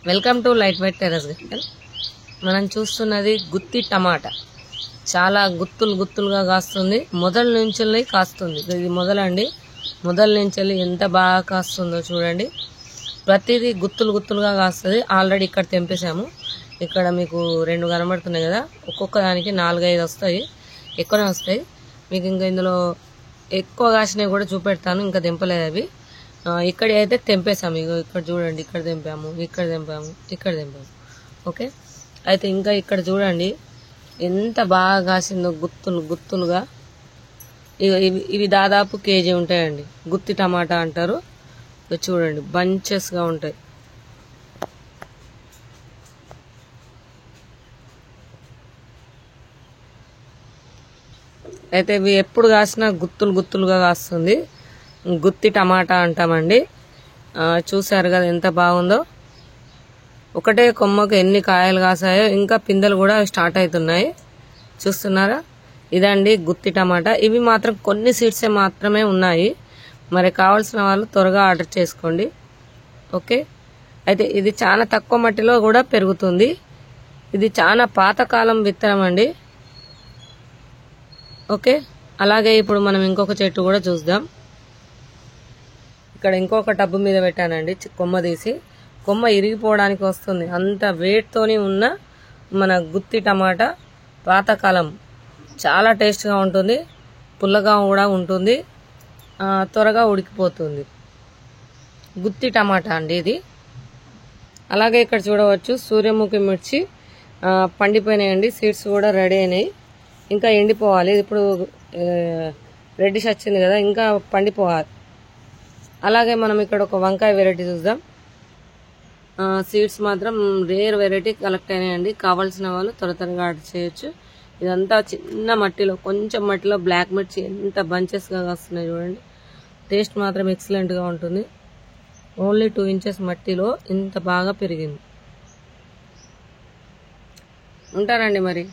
Welcome to light weight terrace garden. మనం చూస్తున్నది గుత్తి టమాటా. చాలా గుత్తులుగా కాస్తుంది. మొదల నుంచి కాస్తుంది. ఇది మొదలండి. మొదల నుంచి ఎంత బాగా కాస్తుందో చూడండి. ప్రతిదీ గుత్తులుగా కాస్తుంది. ఆల్రెడీ ఇక్కడ తెంపేసాము. ఇక్కడ మీకు 2 కనబడుతున్నాయి కదా, ఒక్కొక్క దానికి 4-5 వస్తాయి, ఎక్కువనే వస్తాయి. మీకు ఇంకా ఇందులో ఎక్కువ కాసినవి కూడా చూపెడతాను. ఇంకా తెంపలేదు అవి. ఇక్కడ అయితే తెంపేసాము. ఇగో ఇక్కడ చూడండి, ఇక్కడ తెంపాము, ఇక్కడ తెంపాము. ఓకే, అయితే ఇంకా ఇక్కడ చూడండి ఎంత బాగా కాసిందో గుత్తులుగా. ఇవి దాదాపు కేజీ ఉంటాయండి. గుత్తి టమాటా అంటారు. చూడండి బంచెస్గా ఉంటాయి. అయితే ఇవి ఎప్పుడు కాసినా గుత్తులుగా కాస్తుంది. గుత్తి టమాటా అంటామండి. చూసారు కదా ఎంత బాగుందో. ఒకటే కొమ్మకు ఎన్ని కాయలు కాసాయో, ఇంకా పిందెలు కూడా స్టార్ట్ అవుతున్నాయి. చూస్తున్నారా? ఇదండి గుత్తి టమాటా. ఇవి మాత్రం కొన్ని సీడ్సే మాత్రమే ఉన్నాయి. మరి కావాల్సిన వాళ్ళు త్వరగా ఆర్డర్ చేసుకోండి. ఓకే, అయితే ఇది చాలా తక్కువ మట్టిలో కూడా పెరుగుతుంది. ఇది చాలా పాతకాలం విత్తనం అండి. ఓకే, అలాగే ఇప్పుడు మనం ఇంకొక చెట్టు కూడా చూద్దాం. ఇక్కడ ఇంకొక టబ్బు మీద పెట్టానండి. కొమ్మ తీసి, కొమ్మ ఇరిగిపోవడానికి వస్తుంది. అంత వెయిట్తోని ఉన్న మన గుత్తి టమాటా పాతకాలం. చాలా టేస్ట్గా ఉంటుంది, పుల్లగా కూడా ఉంటుంది, త్వరగా ఉడికిపోతుంది. గుత్తి టమాటా అండి ఇది. అలాగే ఇక్కడ చూడవచ్చు సూర్యముఖి మిర్చి పండిపోయినాయండి. సీడ్స్ కూడా రెడీ అయినాయి. ఇంకా ఎండిపోవాలి. ఇప్పుడు రెడ్డిష్ వచ్చింది కదా, ఇంకా పండిపోవాలి. అలాగే మనం ఇక్కడ ఒక వంకాయ వెరైటీ చూద్దాం. సీడ్స్ మాత్రం రేర్ వెరైటీ కలెక్ట్ అయినాయండి. కావాల్సిన వాళ్ళు త్వరగా ఆర్డర్ చేయొచ్చు. ఇదంతా చిన్న మట్టిలో, కొంచెం మట్టిలో బ్లాక్ మిర్చి ఎంత బంచెస్గా వస్తున్నాయి చూడండి. టేస్ట్ మాత్రం ఎక్సలెంట్గా ఉంటుంది. ఓన్లీ 2 ఇంచెస్ మట్టిలో ఇంత బాగా పెరిగింది. ఉంటారండి మరి.